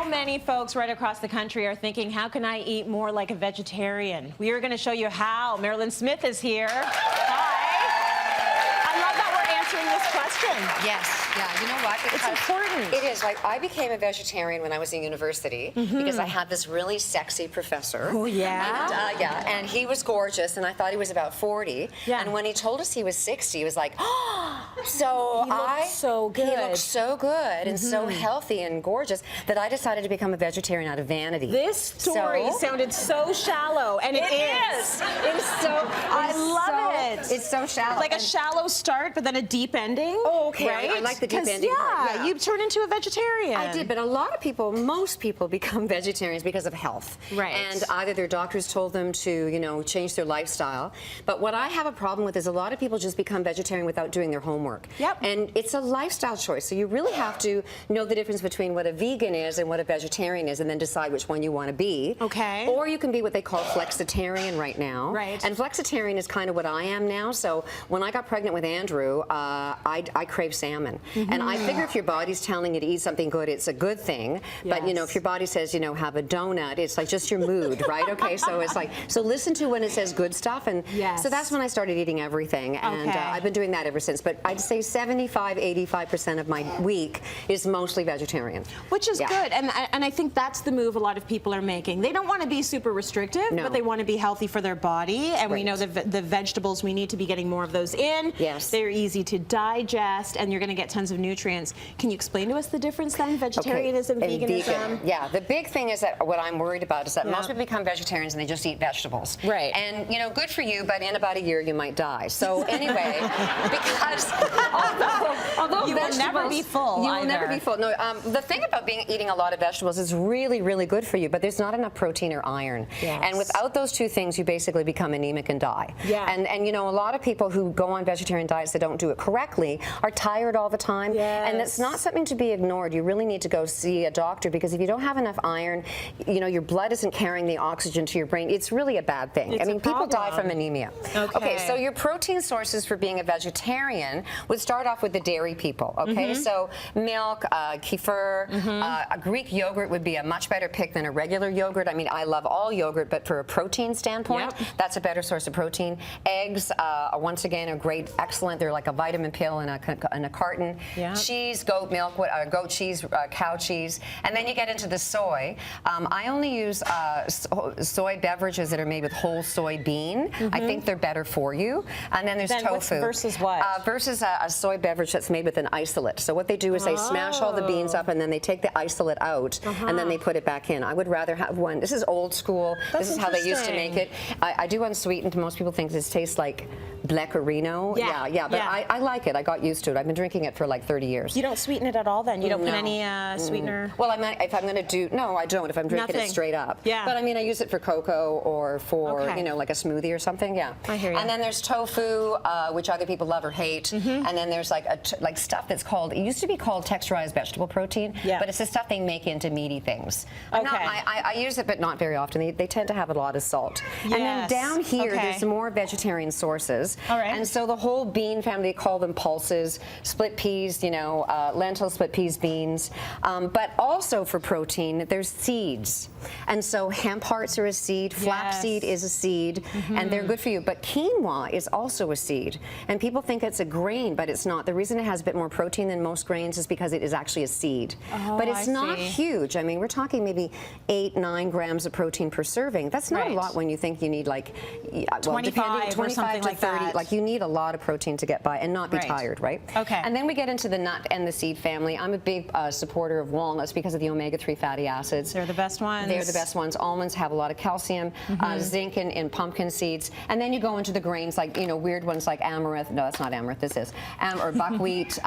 many folks right across the country are thinking, how can I eat more like a vegetarian? We are going to show you how. Mairlyn Smith is here. Hi. I love that we're answering this question. Yes. Yeah, you know what? It's important. It is. Like, I became a vegetarian when I was in university because I had this really sexy professor. Oh, yeah? And, and he was gorgeous, and I thought he was about 40. Yeah. And when he told us he was 60, he was like, oh, so he looked so good. He looked so good and so healthy and gorgeous that I decided to become a vegetarian out of vanity. This story sounded so shallow, and it is. It is so. I love it. It's so shallow. Like a shallow start, but then a deep ending. Oh, okay. Right? I like the deep ending. Yeah, you turned into a vegetarian. I did, but a lot of people, most people become vegetarians because of health. Right. And either their doctors told them to, you know, change their lifestyle. But what I have a problem with is a lot of people just become vegetarian without doing their homework. Yep. And it's a lifestyle choice. So you really have to know the difference between what a vegan is and what a vegetarian is, and then decide which one you want to be. Okay. Or you can be what they call Flexitarian right now. Right. And Flexitarian is kind of what I am now. So when I got pregnant with Andrew, I crave salmon. And I figure if your body's telling you to eat something good, it's a good thing. But, you know, if your body says, you know, have a donut, it's like just your mood, right? Okay, so it's like, so listen to when it says good stuff. And so that's when I started eating everything. And I've been doing that ever since. But I'd say 75–85% of my week is mostly vegetarian. Which is good. And I think that's the move a lot of people are making. They don't want to be super restrictive, but they want to be healthy for their body. And we know the vegetables, we need to be getting more of those in. Yes. They're easy to digest, and you're going to get tons of nutrients. Can you explain to us the difference then, vegetarianism, veganism? Yeah, the big thing is that what I'm worried about is that most people become vegetarians and they just eat vegetables. Right. And, you know, good for you, but in about a year you might die. So anyway, because although you will never be full. You will never be full. No, the thing about eating a lot of vegetables is really, really good for you, but there's not enough protein or iron. Yes. And without those two things, you basically become anemic and die. Yeah. And you know, a lot of people who go on vegetarian diets that don't do it correctly are tired all the time. Yes. And that's not something to be ignored. You really need to go see a doctor, because if you don't have enough iron, you know, your blood isn't carrying the oxygen to your brain. It's really a bad thing. It's I mean, people die from anemia. Okay, so your protein sources for being a vegetarian would start off with the dairy people, okay? So milk, kefir, a Greek yogurt would be a much better pick than a regular yogurt. I mean, I love all yogurt, but for a protein standpoint, that's a better source of protein. Eggs, once again, are great, excellent. They're like a vitamin pill in a carton. Cheese, goat milk, goat cheese, cow cheese, and then you get into the soy. I only use soy beverages that are made with whole soy bean. I think they're better for you. And then there's tofu. Versus what? Versus a soy beverage that's made with an isolate. So what they do is they smash all the beans up, and then they take the isolate out, and then they put it back in. I would rather have one. This is old school. This is how they used to make it. I do unsweetened. Most people think this tastes like Bleccarino. But I like it. I got used to it. I've been drinking it for like 30 years. You don't sweeten it at all then? You don't put any sweetener? Well, if I'm going to do, no, I don't. If I'm drinking it straight up. But I mean, I use it for cocoa or for, you know, like a smoothie or something. I hear you. And then there's tofu, which other people love or hate. And then there's like stuff that's called, it used to be called texturized vegetable protein, but it's the stuff they make into meaty things. I use it, but not very often. They tend to have a lot of salt. And then down here, there's more vegetarian sources. And so the whole bean family, they call them pulses, split peas, you know, lentils, split peas, beans. But also for protein, there's seeds. And so hemp hearts are a seed, flaxseed is a seed, and they're good for you. But quinoa is also a seed. And people think it's a grain, but it's not. The reason it has a bit more protein than most grains is because it is actually a seed. But it's not huge. I mean, we're talking maybe 8–9 grams of protein per serving. That's not a lot when you think you need like 25 to like 30. that. Like, you need a lot of protein to get by and not be tired, right? And then we get into the nut and the seed family. I'm a big supporter of walnuts because of the omega-3 fatty acids. They're the best ones. They're the best ones. Almonds have a lot of calcium, zinc in pumpkin seeds. And then you go into the grains, like, you know, weird ones like amaranth. No, that's not amaranth. This is or buckwheat,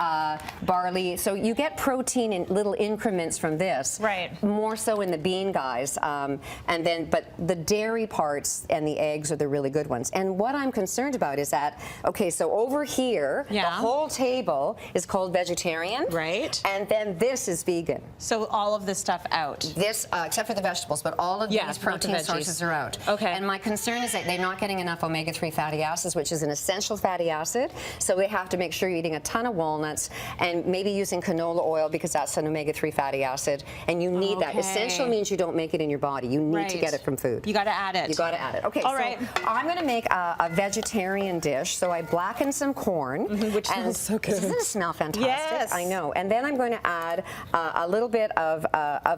barley. So you get protein in little increments from this. More so in the bean guys. But the dairy parts and the eggs are the really good ones. And what I'm concerned about is that, okay, so over here, the whole table is called vegetarian. vegetarian. Right. And then this is vegan. So all of this stuff out. This, except for the vegetables, but all of these protein sources are out. Okay. And my concern is that they're not getting enough omega-3 fatty acids, which is an essential fatty acid. So we have to make sure you're eating a ton of walnuts and maybe using canola oil because that's an omega-3 fatty acid. And you need that. Essential means you don't make it in your body. You need to get it from food. You got to add it. You got to add it. Okay. All so right. I'm going to make a vegetarian dish. So I blacken some corn, which smells so good. Doesn't it smell fantastic? Yes. I know. And then I'm going to add a little bit of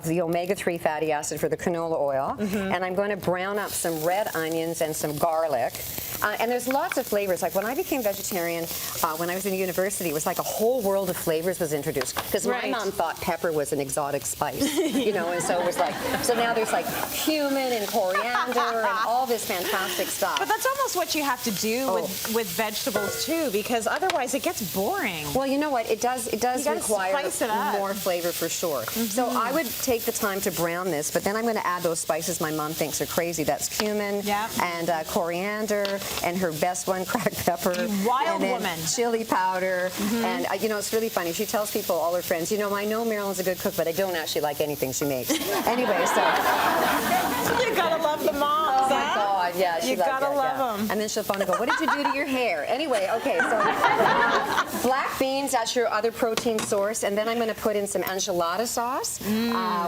the omega-3 fatty acid for the canola oil, and I'm going to brown up some red onions and some garlic. And there's lots of flavors. Like when I became vegetarian, when I was in university, it was like a whole world of flavors was introduced. Because my mom thought pepper was an exotic spice, you know, and so it was like, so now there's like cumin and coriander and all this fantastic stuff. But that's almost what you have to do with vegetables too, because otherwise it gets boring. Well, you know what? It does require more flavor for sure. So I would take the time to brown this, but then I'm going to add those spices my mom thinks are crazy. That's cumin and coriander and her best one, cracked pepper. Wild and then woman. Chili powder. And, you know, it's really funny. She tells people, all her friends, you know, I know Mairlyn's a good cook, but I don't actually like anything she makes. Anyway, so. You got to love the moms, Oh, my God. Yeah, she you got to love them. And then she'll phone and go, what did you do to your hair? Anyway, okay, so black beans, that's your other protein source. And then I'm going to put in some enchilada sauce,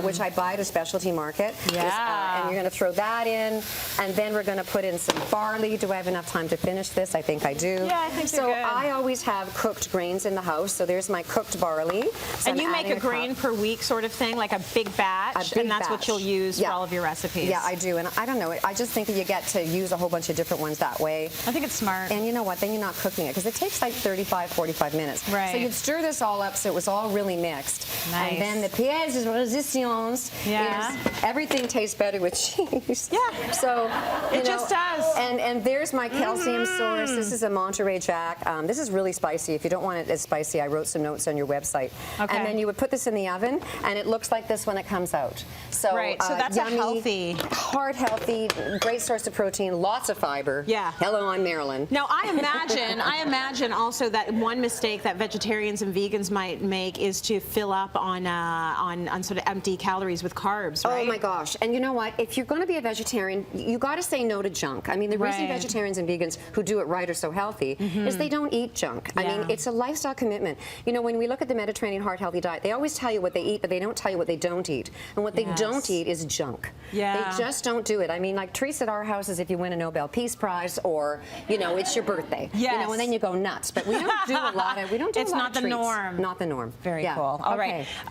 which I buy at a specialty market. And you're going to throw that in. And then we're going to put in some barley. Do I have enough time to finish this? I think I do. Yeah, I think so. You're good. I always have cooked grains in the house. So there's my cooked barley. So and you make a grain per week sort of thing, like a big batch, and that's what you'll use for all of your recipes. Yeah, I do. And I don't know. I just think that you get to use a whole bunch of different ones that way. I think it's smart. And you know what? Then you're not cooking it because it takes like 35, 45 minutes. Right. So you'd stir this all up so it was all really mixed. Nice. And then the pièce de résistance is everything tastes better with cheese. Yeah. So it just does. And there's my calcium source. This is a Monterey Jack. This is really spicy. If you don't want it as spicy, I wrote some notes on your website. Okay. And then you would put this in the oven, and it looks like this when it comes out. So, so that's yummy, a healthy, heart healthy, great source of protein, lots of fiber. Yeah. Hello, I'm Mairlyn. Now I imagine also that one mistake that vegetarians and vegans might make is to fill up on sort of empty calories with carbs, right? Oh my gosh. And you know what? If you're going to be a vegetarian, you got to say no to junk. I mean, the reason vegetarians and vegans who do it right are so healthy is they don't eat junk. I mean, it's a lifestyle commitment. You know, when we look at the Mediterranean heart healthy diet, they always tell you what they eat, but they don't tell you what they don't eat. And what they don't eat is junk. They just don't do it. I mean, like treats at our house is if you win a Nobel Peace Prize or, you know, it's your birthday. You know, and then you go nuts. But we don't do a lot of, we don't do a lot of treats. It's not the norm. Not the norm. Very cool. All right.